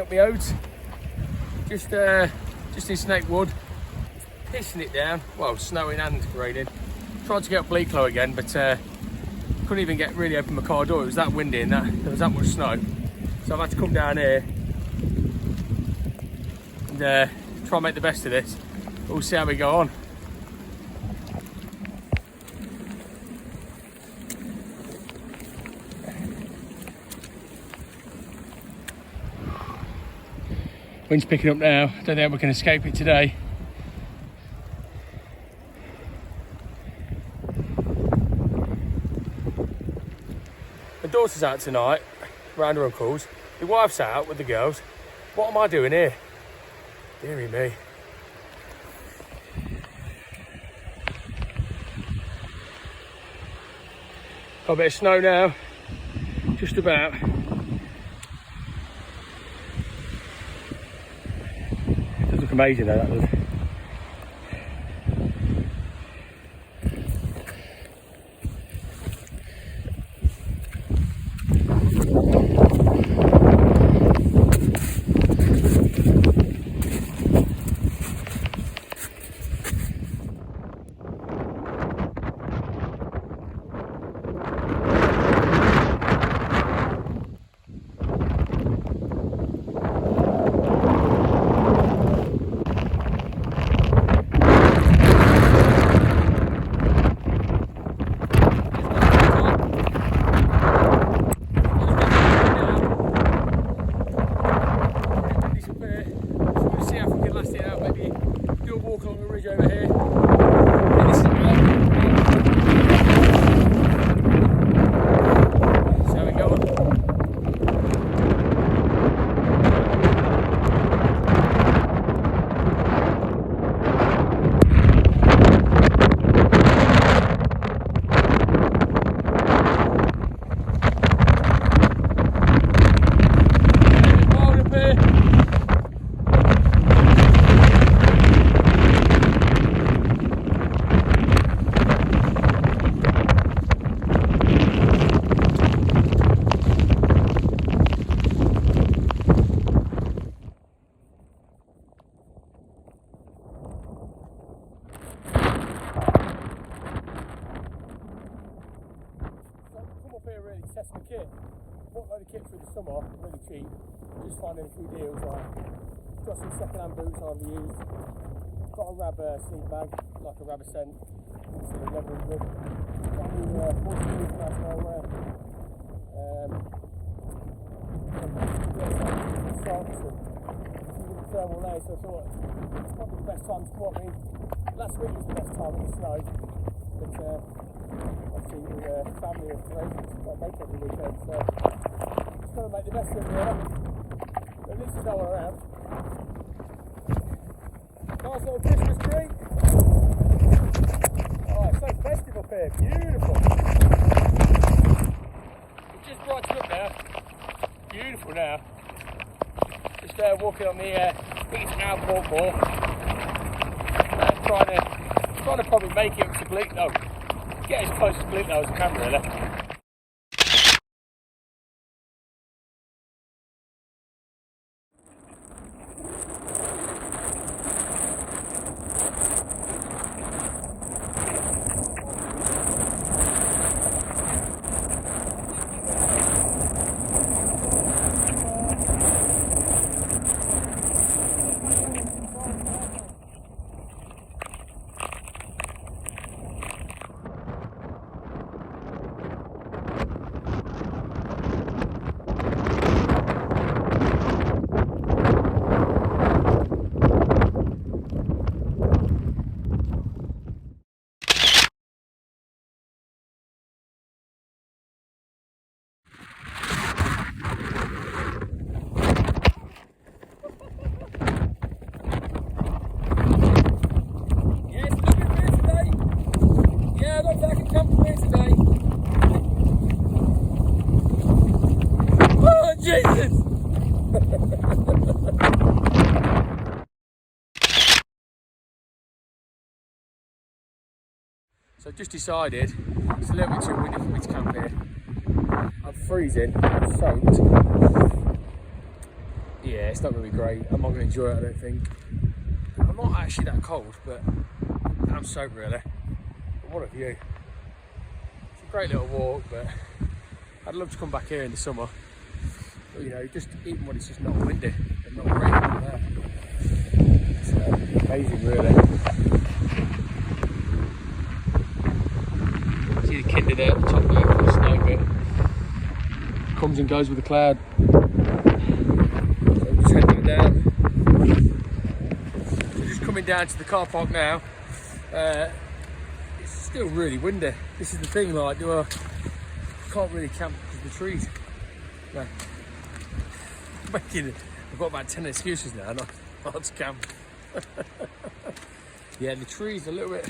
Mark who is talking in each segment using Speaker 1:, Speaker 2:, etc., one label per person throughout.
Speaker 1: up my oats. Just in Snake Wood. Pissing it down. Well, snowing and raining. Tried to get up Bleaklow again, but couldn't even get really open my car door. It was that windy and there was that much snow. So I've had to come down here and try and make the best of this. We'll see how we go on. Wind's picking up now. Don't think we can escape it today. My daughter's out tonight, round her uncle's. My wife's out with the girls. What am I doing here? Deary me. Got a bit of snow now, just about. Does look amazing though, that does. Test my kit. Bought a load of kit through the summer, really cheap. Just finding a few deals. Got some second-hand boots on the used. Got a rab sleeve bag, like a rab scent. Some leather and good. Got a new 40 boots that I wear. Some socks and some thermal layers. So I thought it's probably the best time to come up. I mean, last week was the best time with the snow. But obviously with family and friends, got to make every weekend, so just got to make the best of it, really. But at least there's no one around. Nice little Christmas tree. Oh, it's so festive up here, beautiful. It's just brightened up now. Beautiful now. Just walking on the, I think it's ALPORT Moor. Trying to probably make it up to Bleaklow. Get as close to Bleaklow as I can, really. So I've just decided it's a little bit too windy for me to camp here. I'm freezing, I'm soaked. yeah, it's not going to be great. I'm not going to enjoy it, I don't think. I'm not actually that cold, but I'm soaked really. But what a view. It's a great little walk, but I'd love to come back here in the summer. But, you know, just even when it's just not windy and not raining there. It's amazing really. See the kinder there at the top there for the snow bit. Comes and goes with the cloud. So I'm just heading down. So just coming down to the car park now. It's still really windy. This is the thing, like, I can't really camp because of the trees. No. I've got about 10 excuses now not to camp. Yeah, the trees are a little bit,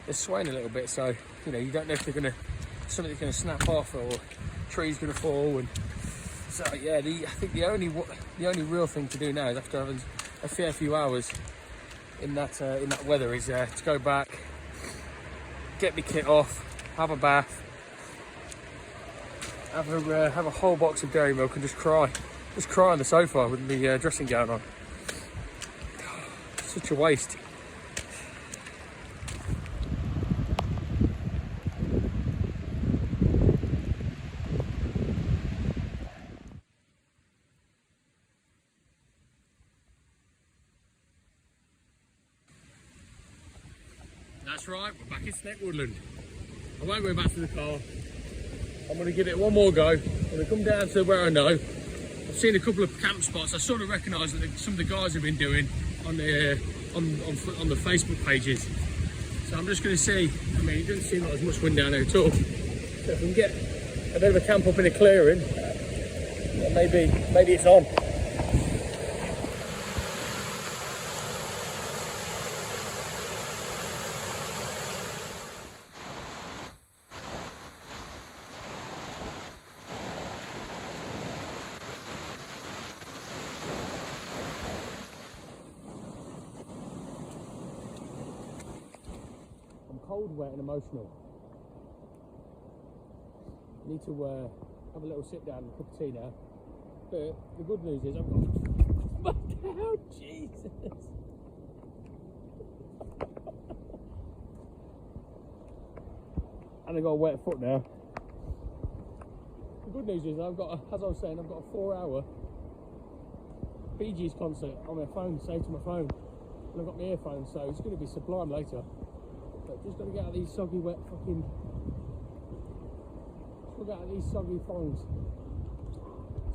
Speaker 1: they're swaying a little bit, so you know, you don't know if something's going to snap off or trees going to fall. And so yeah, I think the only real thing to do now is, after having a fair few hours in that weather, is to go back, get my kit off, have a bath, have a whole box of dairy milk, and just cry on the sofa with my dressing gown on. Such a waste. That's right, we're back in Snake Woodland. I won't go back to the car. I'm going to give it one more go. I'm going to come down to where I know. I've seen a couple of camp spots. I sort of recognise that some of the guys have been doing on the Facebook pages. So I'm just going to see. I mean, it doesn't seem like there's much wind down there at all. So if we can get a bit of a camp up in a clearing, maybe it's on. Cold, wet and emotional. I need to have a little sit down and a cup of tea now. But the good news is I've got... Oh, Jesus! And I've got a wet foot now. The good news is I've got, as I was saying, I've got a 4-hour Bee Gees concert on my phone, saved to my phone. And I've got my earphones, so it's going to be sublime later. But just got to get out of these soggy, wet fucking... Just got to get out of these soggy thongs.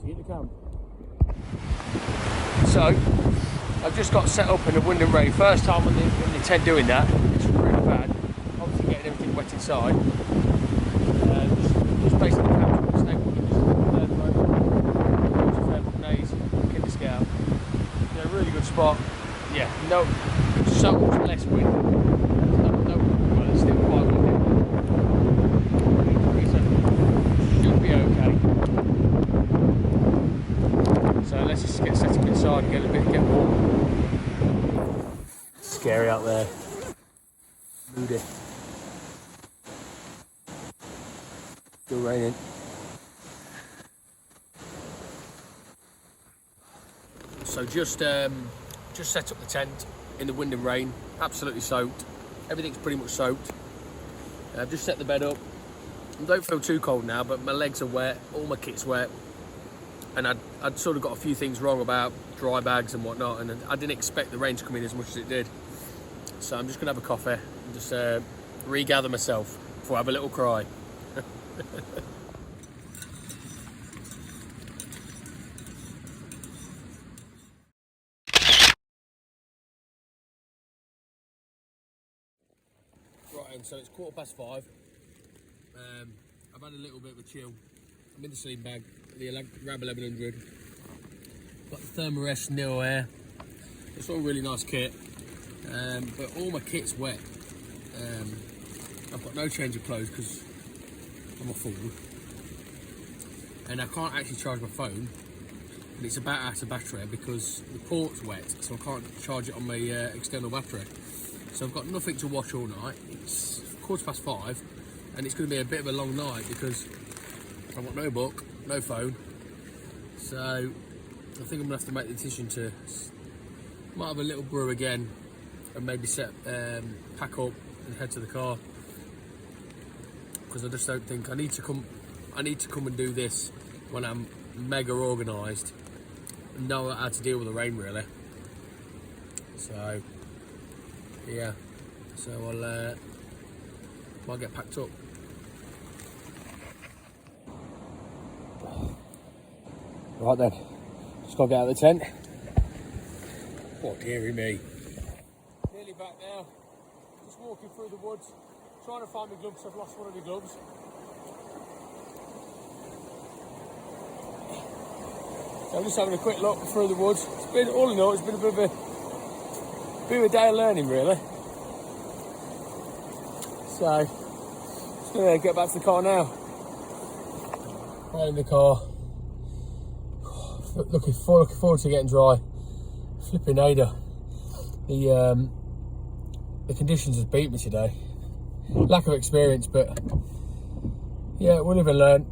Speaker 1: See you at the camp. So, I've just got set up in the wind and rain. First time in the tent doing that. It's really bad. Obviously getting everything wet inside. Just basically camped on Snake Woodland, just there at the moment. Just there, days, Kinder Scout. Yeah, really good spot. Yeah, no, so much less wind. Still quite windy. Should be okay. So let's just get set up inside and get warm. Scary out there. Moody. Still raining. So just set up the tent in the wind and rain. Absolutely soaked. Everything's pretty much soaked. I've just set the bed up. I don't feel too cold now, but my legs are wet, all my kit's wet. And I'd sort of got a few things wrong about dry bags and whatnot, and I didn't expect the rain to come in as much as it did. So I'm just gonna have a coffee and just regather myself before I have a little cry. Right, so it's 5:15. I've had a little bit of a chill. I'm in the sleeping bag, the Rab 1100. Got the Thermarest Neo Air. It's all really nice kit, but all my kit's wet. I've got no change of clothes because I'm a fool, and I can't actually charge my phone. And it's about out of battery because the port's wet, so I can't charge it on my external battery. So I've got nothing to watch all night. It's 5:15, and it's going to be a bit of a long night because I've got no book, no phone. So
Speaker 2: I think I'm gonna have to make the decision to might have a little brew again, and maybe pack up and head to the car, because I just don't think I need to come and do this when I'm mega organised and know how to deal with the rain really. So yeah, so I'll might get packed up. Right then, just gotta get out of the tent. Oh dearie me. Nearly back now. Just walking through the woods, trying to find my gloves. I've lost one of the gloves. So I'm just having a quick look through the woods. It's been, all in all, it's been a bit of a day of learning really. So, just gonna get back to the car now. Right in the car. Looking forward to getting dry. Flipping Ada. The conditions have beat me today. Lack of experience, but yeah, we'll live and learn.